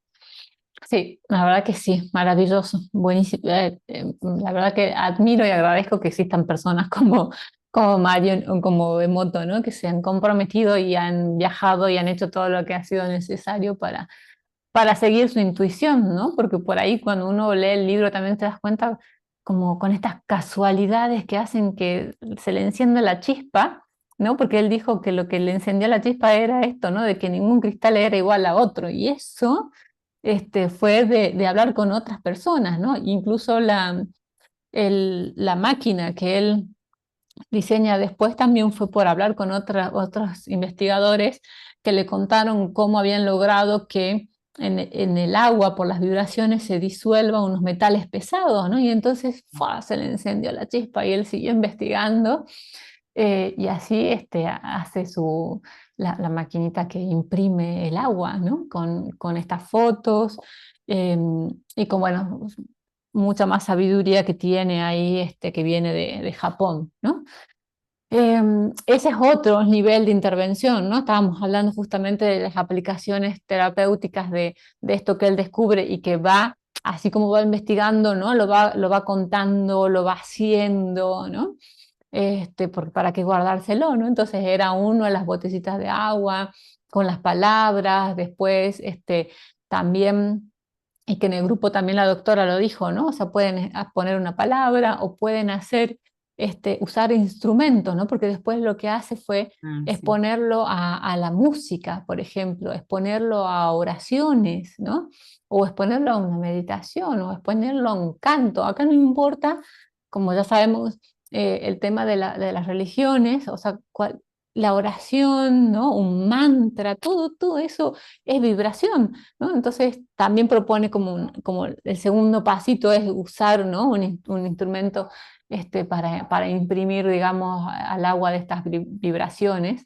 Speaker 1: Sí, la verdad que sí, maravilloso, buenísimo. La verdad que admiro y agradezco que existan personas como Mario o como Emoto, ¿no? Que se han comprometido y han viajado y han hecho todo lo que ha sido necesario para seguir su intuición, ¿no? Porque por ahí cuando uno lee el libro también te das cuenta como con estas casualidades que hacen que se le encienda la chispa, ¿no? Porque él dijo que lo que le encendió la chispa era esto, ¿no? De que ningún cristal era igual a otro. Y eso fue de hablar con otras personas, ¿no? Incluso la máquina que él diseña después también fue por hablar con otros investigadores que le contaron cómo habían logrado que en el agua por las vibraciones se disuelvan unos metales pesados, ¿no? Y entonces ¡fua! Se le encendió la chispa y él siguió investigando y así hace la maquinita que imprime el agua, ¿no? Con estas fotos y con, bueno, mucha más sabiduría que tiene ahí, que viene de Japón, ¿no? Ese es otro nivel de intervención, ¿no? Estábamos hablando justamente de las aplicaciones terapéuticas de esto que él descubre y que va, así como va investigando, ¿no? Lo va contando, lo va haciendo, ¿no? Para qué guardárselo, ¿no? Entonces era uno de las botecitas de agua con las palabras, después también, y que en el grupo también la doctora lo dijo, ¿no? O sea, pueden poner una palabra o pueden hacer, usar instrumentos, ¿no? Porque después lo que hace fue
Speaker 2: Ah, sí.
Speaker 1: exponerlo a la música, por ejemplo, exponerlo a oraciones, ¿no? O exponerlo a una meditación, o exponerlo a un canto. Acá no importa, como ya sabemos, el tema de las religiones, o sea, la oración, ¿no? Un mantra, todo eso es vibración, ¿no? Entonces también propone como el segundo pasito es usar, ¿no? Un instrumento para imprimir, digamos, al agua de estas vibraciones.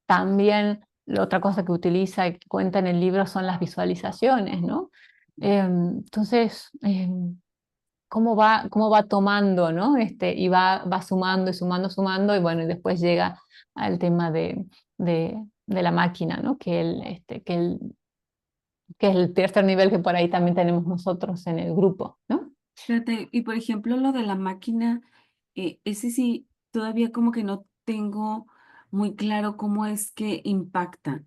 Speaker 1: También la otra cosa que utiliza y que cuenta en el libro son las visualizaciones, ¿no? Entonces, cómo va tomando, ¿no? Y va sumando y sumando, sumando, y bueno, y después llega al tema de la máquina, ¿no? Que es el tercer nivel que por ahí también tenemos nosotros en el grupo, ¿no?
Speaker 2: Fíjate, y por ejemplo, lo de la máquina, ese sí, todavía como que no tengo muy claro cómo es que impacta.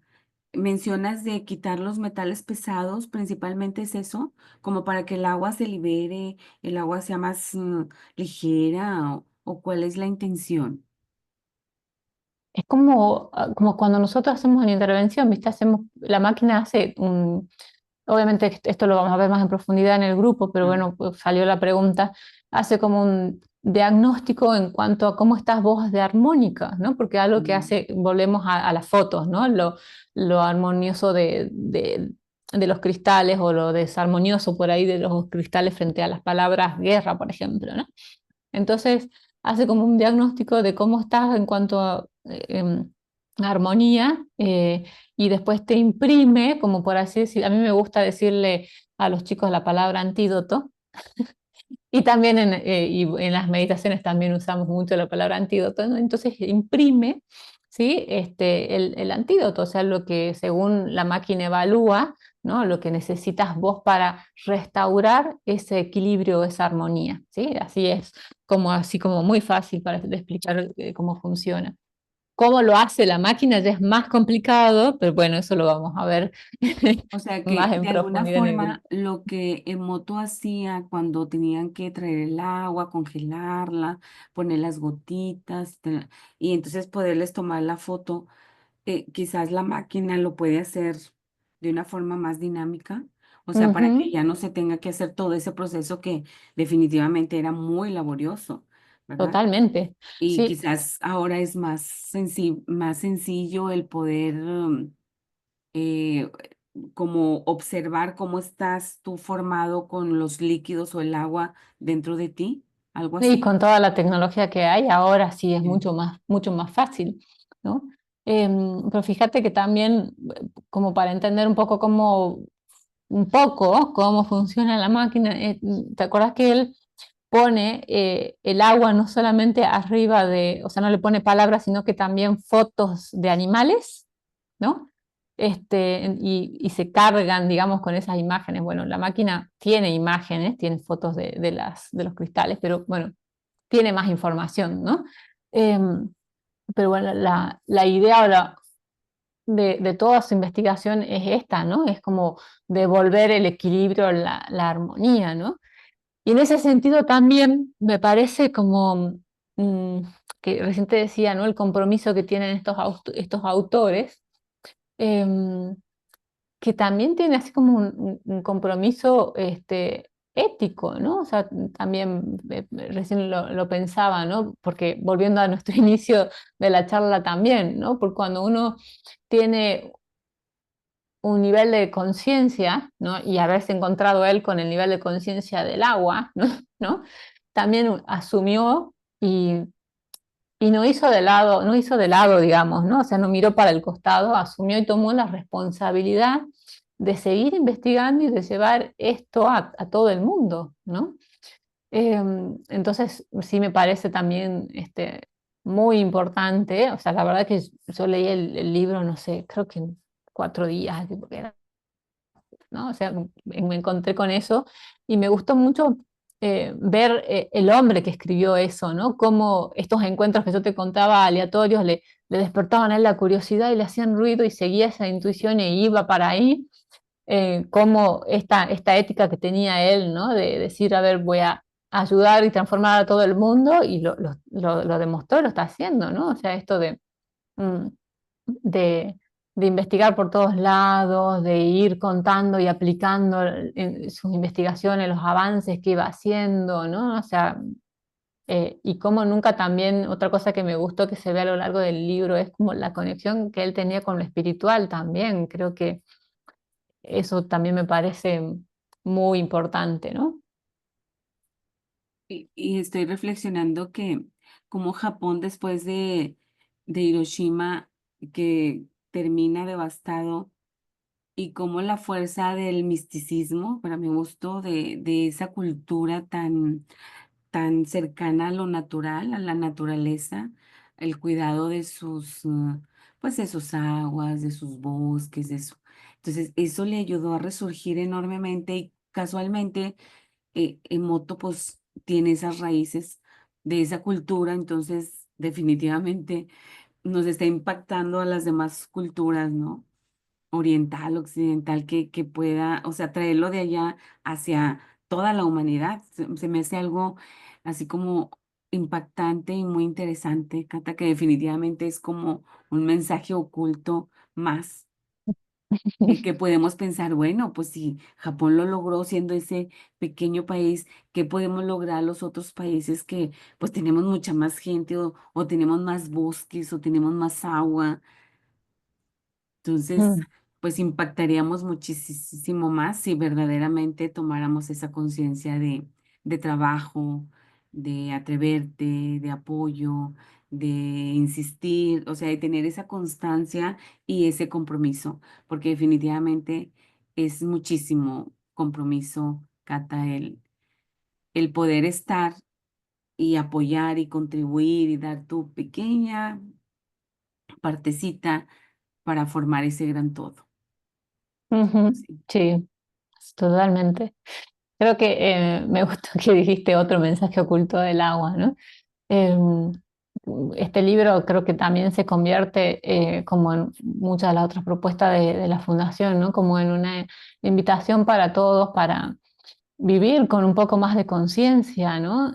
Speaker 2: mencionas de quitar los metales pesados, principalmente es eso, como para que el agua se libere, el agua sea más ligera, o cuál es la intención.
Speaker 1: Es como, como cuando nosotros hacemos una intervención, ¿viste? Hacemos, la máquina hace un, obviamente esto lo vamos a ver más en profundidad en el grupo, pero
Speaker 2: Ah,
Speaker 1: bueno, pues salió la pregunta, hace como un diagnóstico en cuanto a cómo estás vos de armónica, ¿no? Porque algo que
Speaker 2: mm,
Speaker 1: hace, volvemos a las fotos, ¿no? Lo armonioso de los cristales o lo desarmonioso por ahí de los cristales frente a las palabras guerra, por ejemplo, ¿no? Entonces, hace como un diagnóstico de cómo estás en cuanto a armonía y después te imprime, como por así decir, a mí me gusta decirle a los chicos la palabra antídoto y también y en las meditaciones también usamos mucho la palabra antídoto, ¿no? Entonces imprime, ¿sí? El antídoto, o sea, lo que según la máquina evalúa, ¿no? Lo que necesitas vos para restaurar ese equilibrio, esa armonía, ¿sí? Así como muy fácil para de explicar cómo funciona. Cómo lo hace la máquina ya es más complicado, pero bueno, eso lo vamos a ver
Speaker 2: o sea
Speaker 1: más
Speaker 2: que
Speaker 1: en
Speaker 2: de alguna
Speaker 1: profundidad en el
Speaker 2: forma
Speaker 1: grupo.
Speaker 2: lo que Emoto hacía cuando tenían que traer el agua, congelarla, poner las gotitas, y entonces poderles tomar la foto, quizás la máquina lo puede hacer de una forma más dinámica, o sea, para que
Speaker 1: Ujú,
Speaker 2: ya no se tenga que hacer todo ese proceso que definitivamente era muy laborioso, ¿verdad?
Speaker 1: totalmente.
Speaker 2: Y
Speaker 1: Sí,
Speaker 2: quizás ahora es más sencillo el poder eh, como observar cómo estás tú formado con los líquidos o el agua dentro de ti, algo
Speaker 1: y
Speaker 2: así.
Speaker 1: con toda la tecnología que hay, ahora sí es
Speaker 2: Sí.
Speaker 1: mucho más fácil, ¿no? Pero fíjate que también, como para entender un poco cómo funciona la máquina, ¿te acuerdas que él pone el agua no solamente arriba de, o sea, no le pone palabras, sino que también fotos de animales, ¿no? Y se cargan, digamos, con esas imágenes. Bueno, la máquina tiene imágenes, tiene fotos de los cristales, pero bueno, tiene más información, ¿no? Em, pero bueno, la idea ahora de toda su investigación es esta, ¿no? Es como devolver el equilibrio, la armonía, ¿no? Y en ese sentido también me parece como mm, que recién te decía, ¿no? El compromiso que tienen estos autores, em, que también tiene así como un compromiso ético, ¿no? O sea, también recién lo pensaba, ¿no? Porque volviendo a nuestro inicio de la charla también, ¿no? Porque cuando uno tiene un nivel de conciencia, ¿no? Y haberse encontrado él con el nivel de conciencia del agua, ¿no? ¿no? También asumió y no hizo de lado, no hizo de lado, digamos, ¿no? O sea, no miró para el costado, asumió y tomó la responsabilidad de seguir investigando y de llevar esto a todo el mundo, ¿no? Entonces, sí me parece también muy importante, o sea, la verdad que yo leí el libro, no sé, creo que en 4 días, así, porque era, ¿no? O sea, me encontré con eso y me gustó mucho ver el hombre que escribió eso, ¿no? Cómo estos encuentros que yo te contaba aleatorios le despertaban a él la curiosidad y le hacían ruido y seguía esa intuición e iba para ahí. Cómo esta ética que tenía él, ¿no? De decir, a ver, voy a ayudar y transformar a todo el mundo y lo demostró, lo está haciendo, ¿no? O sea, esto mm, de, de investigar por todos lados, de ir contando y aplicando en sus investigaciones, los avances que iba haciendo, ¿no? O sea, y como nunca también, otra cosa que me gustó que se ve a lo largo del libro es como la conexión que él tenía con lo espiritual también. Creo que eso también me parece muy importante, ¿no?
Speaker 2: Y estoy reflexionando que como Japón después de Hiroshima, que termina devastado, y como la fuerza del misticismo, para mi gusto, de esa cultura tan cercana a lo natural, a la naturaleza, el cuidado de pues de sus aguas, de sus bosques, de eso. Entonces, eso le ayudó a resurgir enormemente y casualmente Emoto pues tiene esas raíces de esa cultura, entonces definitivamente nos está impactando a las demás culturas, ¿no? oriental, occidental, que pueda, o sea, traerlo de allá hacia toda la humanidad. Se me hace algo así como impactante y muy interesante, Cata, que definitivamente es como un mensaje oculto más. Que podemos pensar, bueno, pues si Japón lo logró siendo ese pequeño país, ¿qué podemos lograr los otros países que pues tenemos mucha más gente o tenemos más bosques o tenemos más agua? Entonces,
Speaker 1: Mm,
Speaker 2: pues impactaríamos muchísimo más si verdaderamente tomáramos esa conciencia de trabajo, de atreverte, de apoyo, de insistir, o sea, de tener esa constancia y ese compromiso, porque definitivamente es muchísimo compromiso, Cata, el poder estar y apoyar y contribuir y dar tu pequeña partecita para formar ese gran todo.
Speaker 1: ujú.
Speaker 2: Sí.
Speaker 1: Sí, totalmente. Creo que me gustó que dijiste otro mensaje oculto del agua, ¿no? Em, este libro creo que también se convierte, como en muchas de las otras propuestas de la Fundación, ¿no? Como en una invitación para todos para vivir con un poco más de conciencia, ¿no?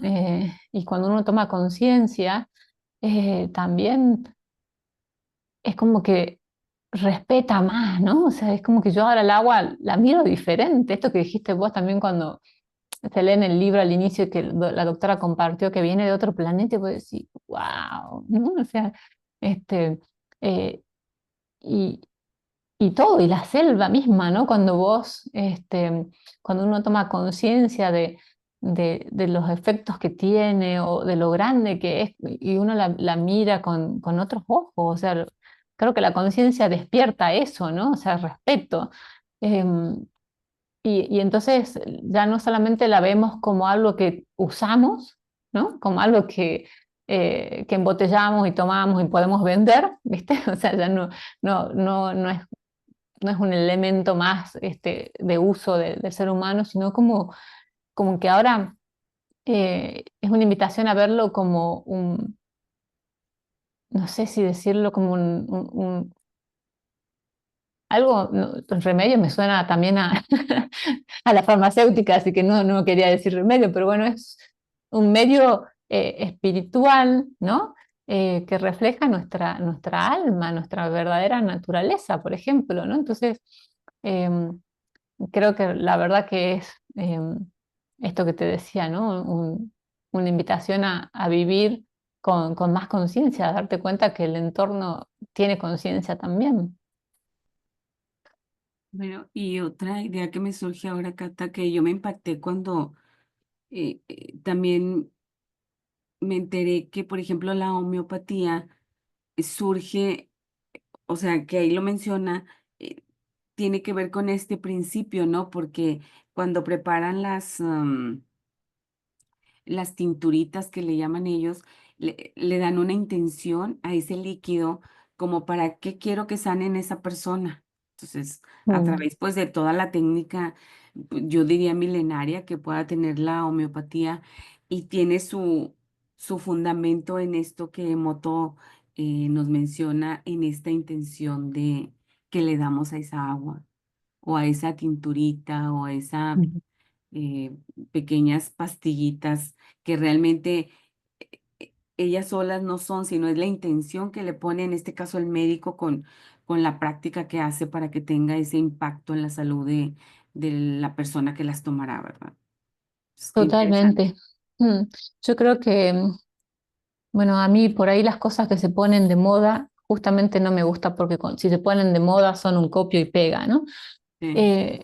Speaker 1: Y cuando uno toma conciencia, también es como que respeta más, ¿no? O sea, es como que yo ahora el agua la miro diferente. Esto que dijiste vos también cuando se lee en el libro al inicio que la doctora compartió que viene de otro planeta y vos decís, wow, ¿no? O sea, este, eh, y, y todo, y la selva misma, ¿no? Cuando vos, cuando uno toma conciencia de los efectos que tiene o de lo grande que es, y uno la mira con otros ojos, o sea, creo que la conciencia despierta eso, ¿no? O sea, respeto. Em, y entonces ya no solamente la vemos como algo que usamos, ¿no? Como algo que embotellamos y tomamos y podemos vender, ¿viste? O sea, ya no es un elemento más de uso del ser humano, sino como que ahora es una invitación a verlo como un, no sé si decirlo como algo, el remedio me suena también a, a la farmacéutica, así que no quería decir remedio, pero bueno, es un medio espiritual, ¿no? Que refleja nuestra alma, nuestra verdadera naturaleza, por ejemplo, ¿no? Entonces, em, creo que la verdad que es esto que te decía, ¿no? Una invitación a vivir con más conciencia, a darte cuenta que el entorno tiene conciencia también.
Speaker 2: Bueno, y otra idea que me surge ahora, Cata, que yo me impacté cuando también me enteré que, por ejemplo, la homeopatía surge, o sea, que ahí lo menciona, tiene que ver con este principio, ¿no? Porque cuando preparan las tinturitas que le llaman ellos, le dan una intención a ese líquido como para qué quiero que sane en esa persona. Entonces, a
Speaker 1: Mm,
Speaker 2: través pues de toda la técnica, yo diría milenaria que pueda tener la homeopatía y tiene su fundamento en esto que Emoto nos menciona en esta intención de que le damos a esa agua o a esa tinturita o a esa
Speaker 1: mm.
Speaker 2: eh, pequeñas pastillitas que realmente ellas solas no son, sino es la intención que le pone, en este caso el médico, con la práctica que hace para que tenga ese impacto en la salud de la persona que las tomará, ¿verdad? Es que interesante.
Speaker 1: Totalmente. Mm. Yo creo que, bueno, a mí por ahí las cosas que se ponen de moda justamente no me gusta porque si se ponen de moda son un copio y pega, ¿no?
Speaker 2: Sí.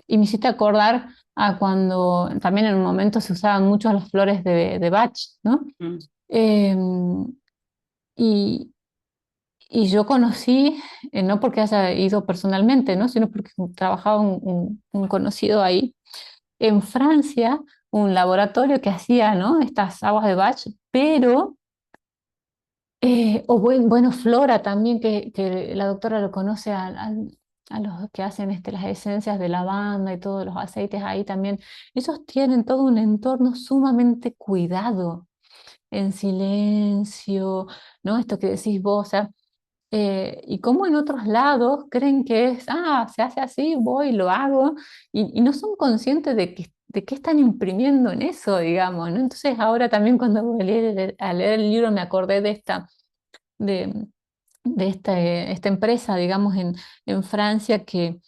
Speaker 1: Y me hiciste acordar a cuando también en un momento se usaban mucho las flores de Bach, ¿no?
Speaker 2: Mm,
Speaker 1: Eh, y, y yo conocí, no porque haya ido personalmente, ¿no? Sino porque trabajaba un conocido ahí en Francia, un laboratorio que hacía, ¿no? Estas aguas de Bach, pero bueno, Flora también, que la doctora lo conoce a los que hacen las esencias de lavanda y todos los aceites ahí también. Ellos tienen todo un entorno sumamente cuidado, en silencio, ¿no? Esto que decís vos, o sea, y cómo en otros lados creen que es, se hace así, voy, lo hago, y no son conscientes de qué están imprimiendo en eso, digamos, ¿no? Entonces ahora también cuando voy a leer el libro me acordé de, esta empresa, digamos, en Francia que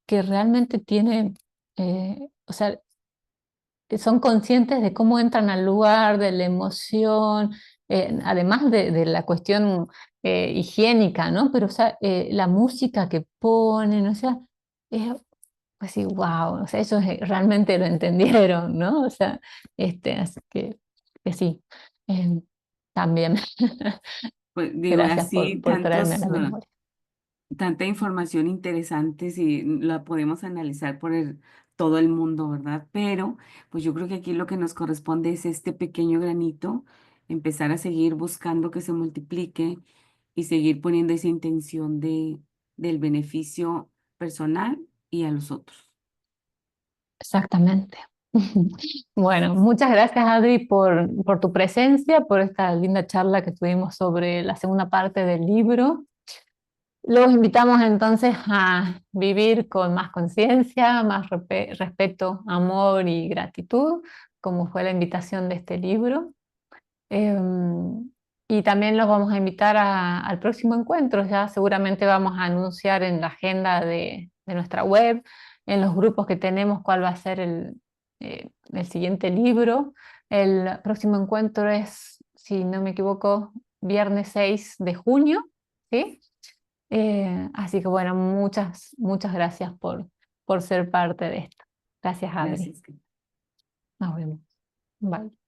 Speaker 1: realmente tiene, o sea, son conscientes de cómo entran al lugar, de la emoción, además de la cuestión higiénica, ¿no? Pero, o sea, la música que ponen, o sea, pues sí, wow, o sea, ellos realmente lo entendieron, ¿no? O sea, así que sí, eh, también.
Speaker 2: Pues digo,
Speaker 1: Gracias
Speaker 2: así
Speaker 1: por traerme a la memoria.
Speaker 2: tanta información interesante si la podemos analizar por todo el mundo, ¿verdad? Pero pues yo creo que aquí lo que nos corresponde es este pequeño granito, empezar a seguir buscando que se multiplique y seguir poniendo esa intención del beneficio personal y a los otros.
Speaker 1: Exactamente. Bueno, muchas gracias, Adri, por tu presencia, por esta linda charla que tuvimos sobre la segunda parte del libro. Los invitamos entonces a vivir con más conciencia, más respeto, amor y gratitud, como fue la invitación de este libro. Y también los vamos a invitar al próximo encuentro. Ya seguramente vamos a anunciar en la agenda de nuestra web, en los grupos que tenemos, cuál va a ser el siguiente libro. El próximo encuentro es, si no me equivoco, viernes 6 de junio, ¿sí? Así que bueno, muchas gracias por ser parte de esto. Gracias, Adri.
Speaker 2: Gracias.
Speaker 1: Nos vemos. Bye.